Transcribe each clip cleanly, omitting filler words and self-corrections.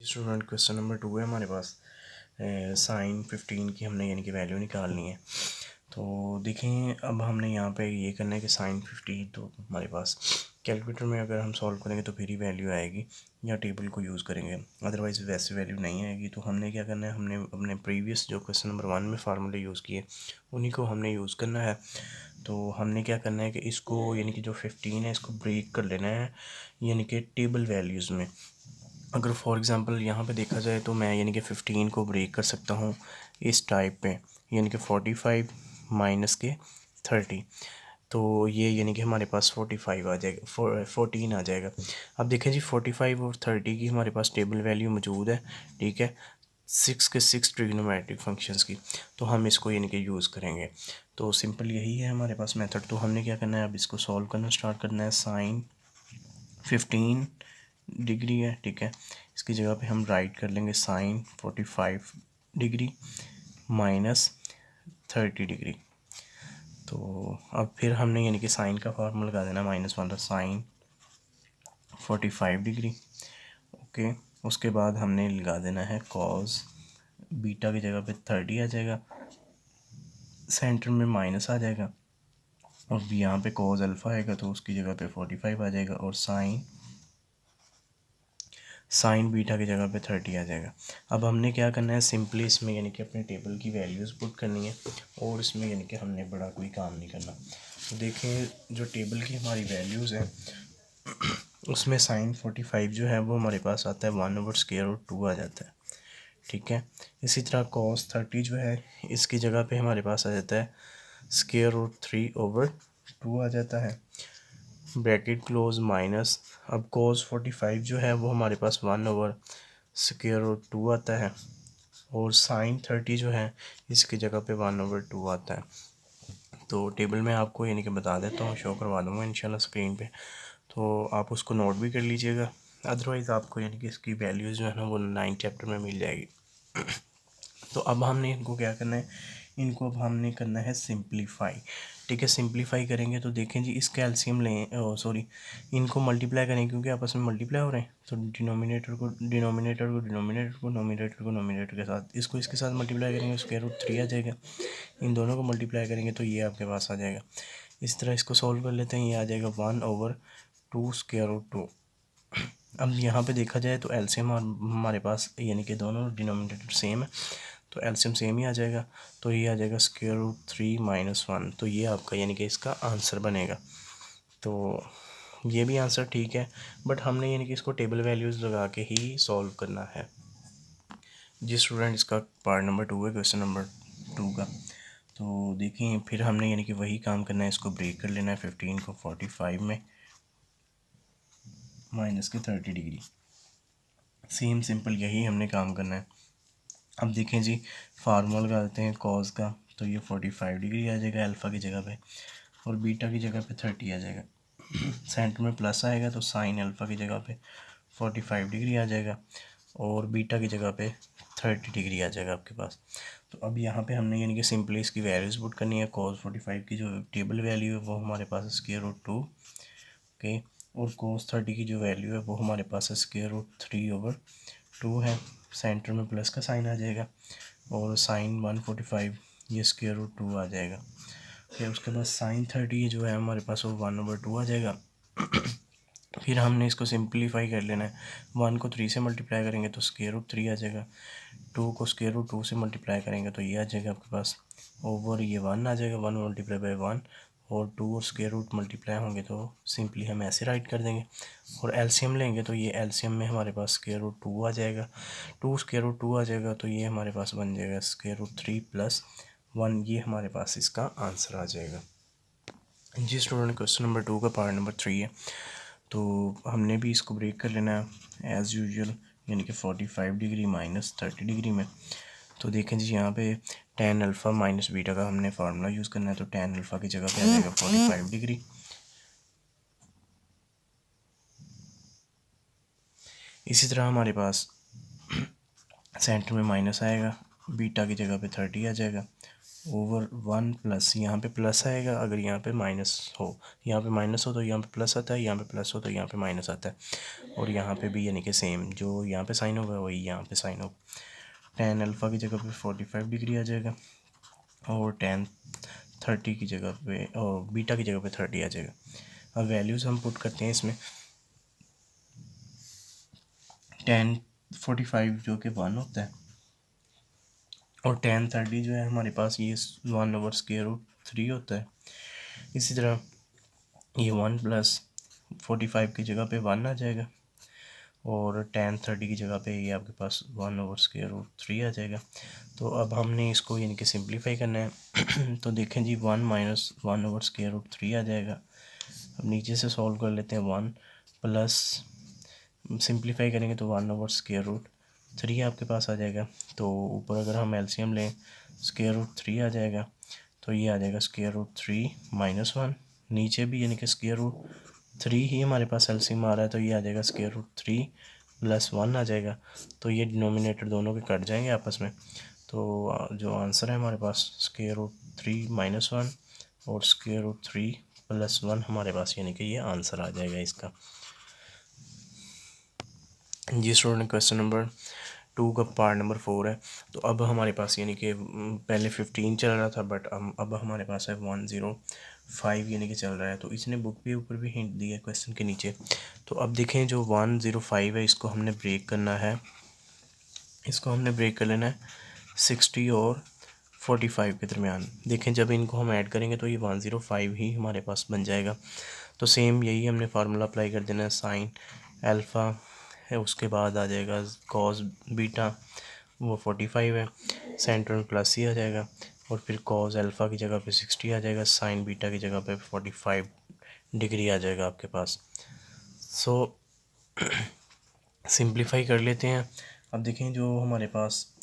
Student question number 2 है हमारे पास। Sign 15 की हमने यानी कि वैल्यू निकालनी है। तो देखें, अब हमने यहाँ पे ये करना है कि साइन 15 तो हमारे पास कैलकुलेटर में अगर हम सॉल्व करेंगे तो फिर ही वैल्यू आएगी, या टेबल को यूज़ करेंगे, अदरवाइज़ वैसे वैल्यू नहीं आएगी। तो हमने क्या करना है, हमने अपने प्रीवियस जो क्वेश्चन नंबर 1 में फार्मूले यूज़ किए उन्हीं को हमने यूज़ करना है। तो हमने क्या करना है कि इसको यानी कि जो 15 है इसको ब्रेक कर लेना है यानी कि टेबल वैल्यूज़ में। अगर फॉर एग्ज़ाम्पल यहाँ पे देखा जाए तो मैं यानी कि 15 को ब्रेक कर सकता हूँ इस टाइप पे, यानी कि 45 माइनस के 30, तो ये यानी कि हमारे पास 45 आ जाएगा, 14 आ जाएगा। अब देखें जी, 45 और 30 की हमारे पास टेबल वैल्यू मौजूद है, ठीक है, 6 के 6 ट्रिग्नोमेट्रिक फंक्शंस की, तो हम इसको यानी कि यूज़ करेंगे। तो सिंपल यही है हमारे पास मेथड। तो हमने क्या करना है, अब इसको सॉल्व करना स्टार्ट करना है। साइन 15 डिग्री है, ठीक है, इसकी जगह पे हम राइट कर लेंगे साइन 45 डिग्री माइनस 30 डिग्री। तो अब फिर हमने यानी कि साइन का फार्मूला लगा देना माइनस वाला, साइन 45 डिग्री, ओके। उसके बाद हमने लगा देना है कॉस, बीटा की जगह पे 30 आ जाएगा, सेंटर में माइनस आ जाएगा, और यहाँ पे कॉस अल्फ़ा आएगा तो उसकी जगह पे 45 आ जाएगा, और साइन बीटा की जगह पे 30 आ जाएगा। अब हमने क्या करना है, सिंपली इसमें यानी कि अपने टेबल की वैल्यूज़ पुट करनी है, और इसमें यानी कि हमने बड़ा कोई काम नहीं करना। तो देखें, जो टेबल की हमारी वैल्यूज़ हैं उसमें साइन 45 जो है वो हमारे पास आता है 1/√2 आ जाता है, ठीक है। इसी तरह कॉस 30 जो है इसकी जगह पे हमारे पास आ जाता है √3/2 आ जाता है, ब्रैकेट क्लोज माइनस। अब कोस 45 जो है वो हमारे पास 1/√2 आता है, और साइन 30 जो है इसकी जगह पे 1/2 आता है। तो टेबल में आपको यानी कि बता देता हूँ, शो करवा दूँगा इंशाल्लाह स्क्रीन पे, तो आप उसको नोट भी कर लीजिएगा, अदरवाइज़ आपको यानी कि इसकी वैल्यूज़ जो है ना वो 9 चैप्टर में मिल जाएगी। तो अब हमने इनको क्या करना है, इनको अब हमने करना है सिंप्लीफाई, ठीक है। सिंप्लीफाई करेंगे तो देखें जी, इसका एलसीएम लें, सॉरी, इनको मल्टीप्लाई करेंगे क्योंकि आपस में मल्टीप्लाई हो रहे हैं, तो डिनोमिनेटर को नोमिनेटर के साथ, इसको इसके साथ मल्टीप्लाई करेंगे, √3 आ जाएगा। इन दोनों को मल्टीप्लाई करेंगे तो ये आपके पास आ जाएगा। इस तरह इसको सॉल्व कर लेते हैं, ये आ जाएगा 1/2 अब यहाँ पे देखा जाए तो एलसीएम हमारे पास यानी कि दोनों डिनोमिनेटर सेम है, तो एलसीएम सेम ही आ जाएगा, तो ये आ जाएगा √3 - 1, तो ये आपका यानी कि इसका आंसर बनेगा। तो ये भी आंसर ठीक है, बट हमने यानी कि इसको टेबल वैल्यूज़ लगा के ही सॉल्व करना है। जी स्टूडेंट, इसका पार्ट नंबर 2 है क्वेश्चन नंबर 2 का। तो देखिए, फिर हमने यानी कि वही काम करना है, इसको ब्रेक कर लेना है 15 को 45 में माइनस के 30 डिग्री, सेम सिंपल यही हमने काम करना है। अब देखें जी, फार्मूला लगा देते हैं कॉस का, तो ये 45 डिग्री आ जाएगा अल्फ़ा की जगह पे, और बीटा की जगह पे 30 आ जाएगा। सेंटर में प्लस आएगा तो साइन अल्फ़ा की जगह पे 45 डिग्री आ जाएगा, और बीटा की जगह पे 30 डिग्री आ जाएगा आपके पास। तो अब यहाँ पे हमने यानी कि सिंपली इसकी वैल्यूज़ पुट करनी है। कॉस 45 की जो टेबल वैल्यू है वो हमारे पास है √2, ओके, और कोस 30 की जो वैल्यू है वो हमारे पास है √3/2 है। सेंटर में प्लस का साइन आ जाएगा, और साइन 145 ये √2 आ जाएगा। फिर उसके बाद साइन 30 जो है हमारे पास वो 1/2 आ जाएगा। फिर हमने इसको सिंप्लीफाई कर लेना है, 1 को 3 से मल्टीप्लाई करेंगे तो √3 आ जाएगा, 2 को √2 से मल्टीप्लाई करेंगे तो ये आ जाएगा आपके पास, ओवर ये 1 आ जाएगा, 1 मल्टीप्लाई बाई 1, और 2 और स्क्वायर रूट मल्टीप्लाई होंगे तो सिंपली हम ऐसे राइट कर देंगे, और एलसीएम लेंगे तो ये एलसीएम में हमारे पास √2 आ जाएगा, 2 √2 आ जाएगा, तो ये हमारे पास बन जाएगा √3 + 1, ये हमारे पास इसका आंसर आ जाएगा। जी स्टूडेंट, क्वेश्चन नंबर 2 का पार्ट नंबर 3 है। तो हमने भी इसको ब्रेक कर लेना है एज़ यूजुअल, यानी कि 45 डिग्री माइनस 30 डिग्री में। तो देखें जी, यहाँ पे tan अल्फ़ा माइनस बीटा का हमने फार्मूला यूज़ करना है, तो tan अल्फ़ा की जगह पे आ जाएगा 45 डिग्री। इसी तरह हमारे पास सेंटर में माइनस आएगा, बीटा की जगह पे 30 आ जाएगा, ओवर 1 प्लस, यहाँ पे प्लस आएगा अगर यहाँ पे माइनस हो, यहाँ पे माइनस हो तो यहाँ पे प्लस आता है, यहाँ पे प्लस हो तो यहाँ पे माइनस आता है, और यहाँ पे भी यानी कि सेम जो यहाँ पे साइन होगा वही यहाँ पे साइन होगा। टेन अल्फ़ा की जगह पे 45 डिग्री आ जाएगा, और टेन 30 की जगह पे, और बीटा की जगह पे 30 आ जाएगा। अब वैल्यूज़ हम पुट करते हैं इसमें। टेन 45 जो कि 1 होता है, और टेन 30 जो है हमारे पास ये 1/√3 होता है। इसी तरह ये 1 प्लस 45 की जगह पे 1 आ जाएगा, और टेन 30 की जगह पे ये आपके पास 1/√3 आ जाएगा। तो अब हमने इसको यानी कि सिंप्लीफाई करना है तो देखें जी 1 माइनस 1/√3 आ जाएगा। अब नीचे से सॉल्व कर लेते हैं। 1 प्लस सिंप्लीफाई करेंगे तो 1/√3 आपके पास आ जाएगा। तो ऊपर अगर हम एलसीएम लें √3 आ जाएगा, तो ये आ जाएगा √3 माइनस 1। नीचे भी यानी कि √3 ही हमारे पास एलसीएम आ रहा है, तो ये आ जाएगा √3 प्लस 1 आ जाएगा। तो ये डिनोमिनेटर दोनों के कट जाएंगे आपस में। तो जो आंसर है हमारे पास √3 माइनस 1 और √3 प्लस 1 हमारे पास, यानी कि ये आंसर आ जाएगा इसका। जी स्टूडेंट, क्वेश्चन नंबर 2 का पार्ट नंबर 4 है। तो अब हमारे पास यानी कि पहले 15 चल रहा था, बट अब हमारे पास है 105 यानी कि चल रहा है। तो इसने बुक के ऊपर भी हिंट दिया है क्वेश्चन के नीचे। तो अब देखें जो 105 है इसको हमने ब्रेक करना है, इसको हमने ब्रेक कर लेना है 60 और 45 के दरमियान। देखें जब इनको हम ऐड करेंगे तो ये 105 ही हमारे पास बन जाएगा। तो सेम यही हमने फार्मूला अप्लाई कर देना है। साइन अल्फ़ा है, उसके बाद आ जाएगा कॉस बीटा, वो 45 है, सेंटर में प्लस ही आ जाएगा, और फिर कॉस अल्फ़ा की जगह पे 60 आ जाएगा, साइन बीटा की जगह पे 45 डिग्री आ जाएगा आपके पास। सो सिंप्लीफाई कर लेते हैं। अब देखें जो हमारे पास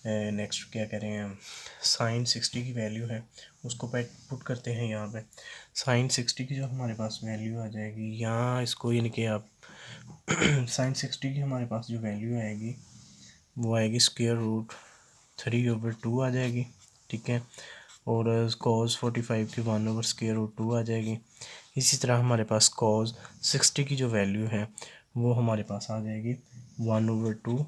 नेक्स्ट क्या कह रहे हैं, साइन 60 की वैल्यू है उसको पुट करते हैं यहाँ पे। साइन 60 की जो हमारे पास वैल्यू आ जाएगी यहाँ, इसको यानी कि आप साइन 60 की हमारे पास जो वैल्यू आएगी वो आएगी √3/2 आ जाएगी, ठीक है। और कॉस 45 की 1/√2 आ जाएगी। इसी तरह हमारे पास कॉस 60 की जो वैल्यू है वो हमारे पास आ जाएगी 1/2,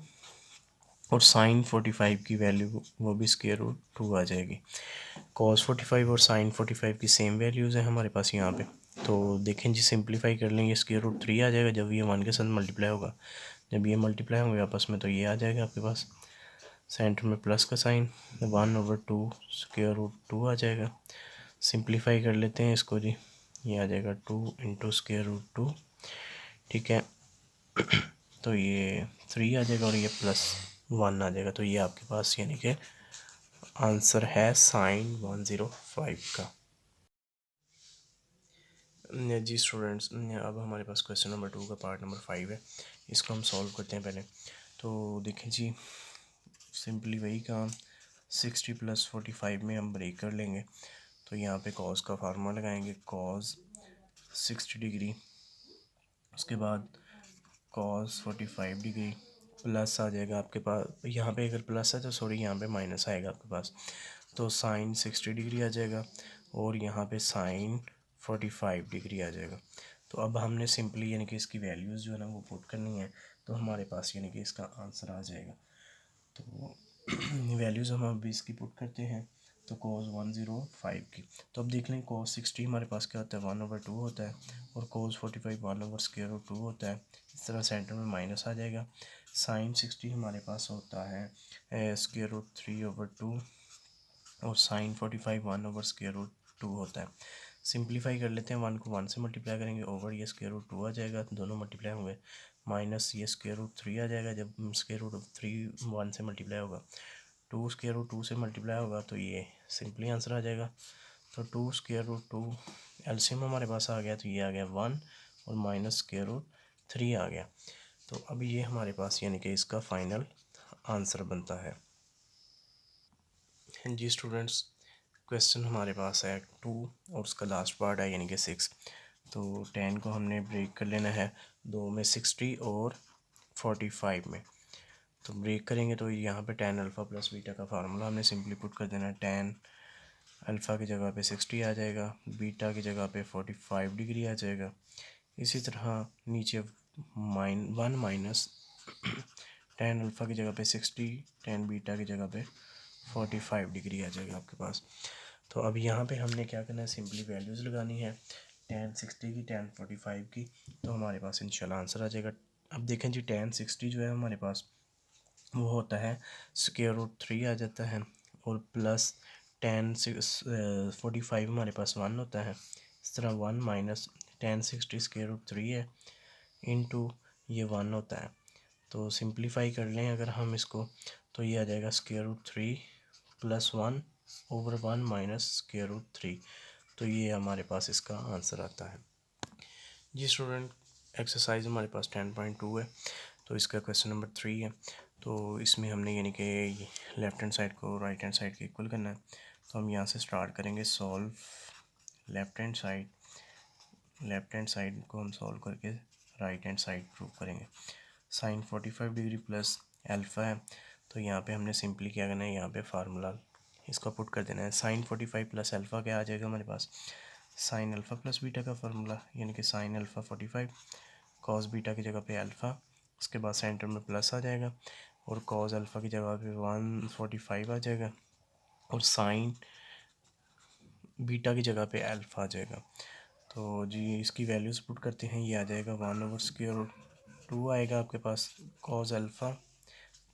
और साइन 45 की वैल्यू वो भी √2 आ जाएगी। कॉस 45 और साइन 45 की सेम वैल्यूज़ हैं हमारे पास यहाँ पे। तो देखें जी सिंप्लीफाई कर लेंगे, √3 आ जाएगा जब ये 1 के साथ मल्टीप्लाई होगा। जब ये मल्टीप्लाई होंगे आपस में तो ये आ जाएगा आपके पास सेंटर में प्लस का साइन, 1/2 √2 आ जाएगा। सिंप्लीफाई कर लेते हैं इसको जी, ये आ जाएगा 2 × √2, ठीक है। तो ये 3 आ जाएगा और ये +1 आ जाएगा। तो ये आपके पास यानी कि आंसर है साइन 105 का। जी स्टूडेंट्स, अब हमारे पास क्वेश्चन नंबर 2 का पार्ट नंबर 5 है, इसको हम सॉल्व करते हैं पहले। तो देखें जी सिंपली वही काम 60 + 45 में हम ब्रेक कर लेंगे। तो यहाँ पे कॉस का फार्मूला लगाएंगे, कॉस 60 डिग्री, उसके बाद कॉस 45 डिग्री प्लस आ जाएगा आपके पास। यहाँ पे अगर प्लस है तो सॉरी यहाँ पे माइनस आएगा आपके पास। तो साइन 60 डिग्री आ जाएगा, और यहाँ पे साइन 45 डिग्री आ जाएगा। तो अब हमने सिंपली यानी कि इसकी वैल्यूज़ जो है ना वो पुट करनी है, तो हमारे पास यानी कि इसका आंसर आ जाएगा। तो वैल्यूज़ हम अभी इसकी पुट करते हैं। तो cos 105 की, तो अब देख लें cos 60 हमारे पास क्या होता है 1/2 होता है, और cos 45 1/√2 होता है। इस तरह सेंटर में माइनस आ जाएगा। साइन 60 हमारे पास होता है √3/2, और साइन 45 1/√2 होता है। सिंप्लीफाई कर लेते हैं, 1 को 1 से मल्टीप्लाई करेंगे, ओवर ये √2 आ जाएगा, दोनों मल्टीप्लाई होंगे, माइनस ये √3 आ जाएगा जब √3 1 से मल्टीप्लाई होगा, 2 √2 से मल्टीप्लाई होगा तो ये सिंपली आंसर आ जाएगा। तो 2 √2 एलसीएम हमारे पास आ गया, तो ये आ गया 1 और माइनस √3 आ गया। तो अब ये हमारे पास यानी कि इसका फाइनल आंसर बनता है। जी स्टूडेंट्स, क्वेश्चन हमारे पास है 2 और उसका लास्ट पार्ट है यानी कि 6। तो 10 को हमने ब्रेक कर लेना है दो में, 60 और 45 में। तो ब्रेक करेंगे तो यहाँ पे tan अल्फ़ा + बीटा का फार्मूला हमने सिंपली पुट कर देना है। tan अल्फ़ा की जगह पे 60 आ जाएगा, बीटा की जगह पे 45 डिग्री आ जाएगा। इसी तरह नीचे 1 माइनस टेन अल्फ़ा की जगह पे 60, टेन बीटा की जगह पे 45 डिग्री आ जाएगा आपके पास। तो अब यहाँ पे हमने क्या करना है, सिंपली वैल्यूज़ लगानी है, टेन 60 की, टेन 45 की, तो हमारे पास इंशाल्लाह आंसर आ जाएगा। अब देखें जी, टेन 60 जो है हमारे पास वो होता है स्क्वायर रूट 3 आ जाता है, और प्लस टेन 45 हमारे पास 1 होता है। इस तरह 1 माइनस टेन 60 स्क्वायर रूट 3 है, इनटू ये 1 होता है। तो सिंप्लीफाई कर लें अगर हम इसको, तो ये आ जाएगा square root 3 plus 1 over 1 minus square root 3। तो ये हमारे पास इसका आंसर आता है जी। स्टूडेंट, एक्सरसाइज हमारे पास 10.2 है, तो इसका क्वेश्चन नंबर 3 है। तो इसमें हमने यानी कि लेफ़्ट हैंड साइड को राइट हैंड साइड के इक्वल करना है। तो हम यहाँ से स्टार्ट करेंगे सॉल्व लेफ़्ट हैंड साइड को हम सॉल्व करके राइट हैंड साइड प्रूव करेंगे। साइन 45 डिग्री प्लस अल्फ़ा है, तो यहाँ पे हमने सिंपली क्या करना है, यहाँ पे फार्मूला इसका पुट कर देना है। साइन 45 प्लस अल्फ़ा क्या आ जाएगा हमारे पास, साइन अल्फ़ा प्लस बीटा का फार्मूला, यानी कि साइन अल्फ़ा 45, कॉस बीटा की जगह पे अल्फ़ा, उसके बाद सेंटर में प्लस आ जाएगा, और कॉस अल्फ़ा की जगह पे 145 आ जाएगा, और साइन बीटा की जगह पे अल्फ़ा आ जाएगा। तो जी इसकी वैल्यूज़ पुट करते हैं, ये आ जाएगा 1/√2 आएगा आपके पास, कॉस अल्फ़ा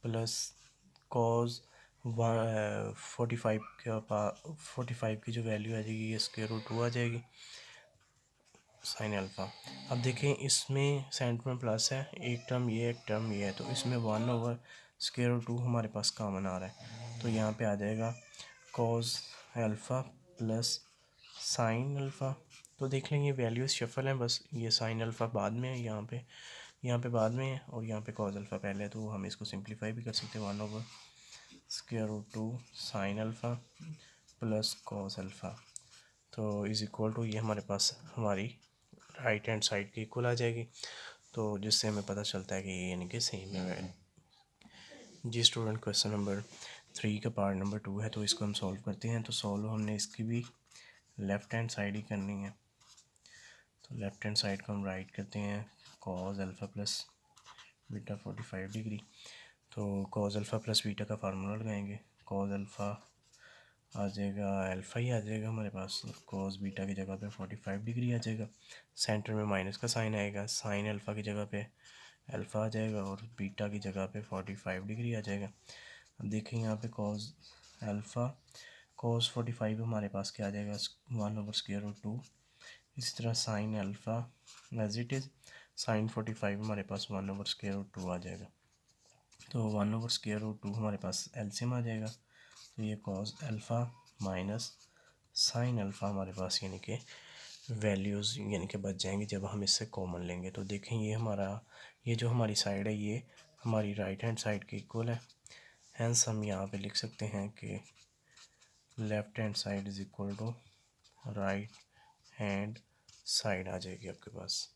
प्लस कॉस 45 की जो वैल्यू आ जाएगी ये √2 आ जाएगी, साइन अल्फ़ा। अब देखें इसमें सेंटर में प्लस है, एक टर्म ये एक टर्म ये है, तो इसमें 1/√2 हमारे पास कॉमन आ रहा है, तो यहाँ पे आ जाएगा cos alpha plus sine alpha. तो देख लेंगे वैल्यूज़ शफल हैं, बस ये साइन अल्फ़ा बाद में है, यहाँ पे बाद में है, और यहाँ पे कॉस अल्फ़ा पहले है, तो हम इसको सिंप्लीफाई भी कर सकते हैं। 1/√2 sine alpha plus cos alpha, तो इज़ इक्वल टू ये हमारे पास हमारी राइट हैंड साइड की इक्वल आ जाएगी, तो जिससे हमें पता चलता है कि ये यानी कि सेम है जी। स्टूडेंट, क्वेश्चन नंबर 3 का पार्ट नंबर 2 है, तो इसको हम सॉल्व करते हैं। तो सॉल्व हमने इसकी भी लेफ़्ट हैंड साइड ही करनी है, तो लेफ़्ट हैंड साइड को हम राइट करते हैं, cos alpha plus beta 45 degree. तो कॉस अल्फ़ा प्लस बीटा का फार्मूला लगाएंगे, कॉस अल्फ़ा आ जाएगा अल्फ़ा ही आ जाएगा हमारे पास, कॉस बीटा की जगह पे 45 डिग्री आ जाएगा, सेंटर में माइनस का साइन आएगा, साइन अल्फ़ा की जगह पे अल्फ़ा आ जाएगा, और बीटा की जगह पे 45 डिग्री आ जाएगा। अब देखें यहाँ पे कॉस अल्फ़ा कॉस 45 हमारे पास क्या आ जाएगा, 1/√2। इसी तरह sine alpha as it is, sine 45 हमारे पास 1/√2 आ जाएगा, तो 1/√2 हमारे पास एलसीएम आ जाएगा, तो ये cos alpha minus sine alpha हमारे पास यानी कि वैल्यूज़ यानी कि बच जाएंगी जब हम इससे कॉमन लेंगे। तो देखें ये जो हमारी साइड है ये हमारी राइट हैंड साइड के इक्वल है, हेंस हम यहाँ पे लिख सकते हैं कि left hand side is equal to right hand side आ जाएगी आपके पास।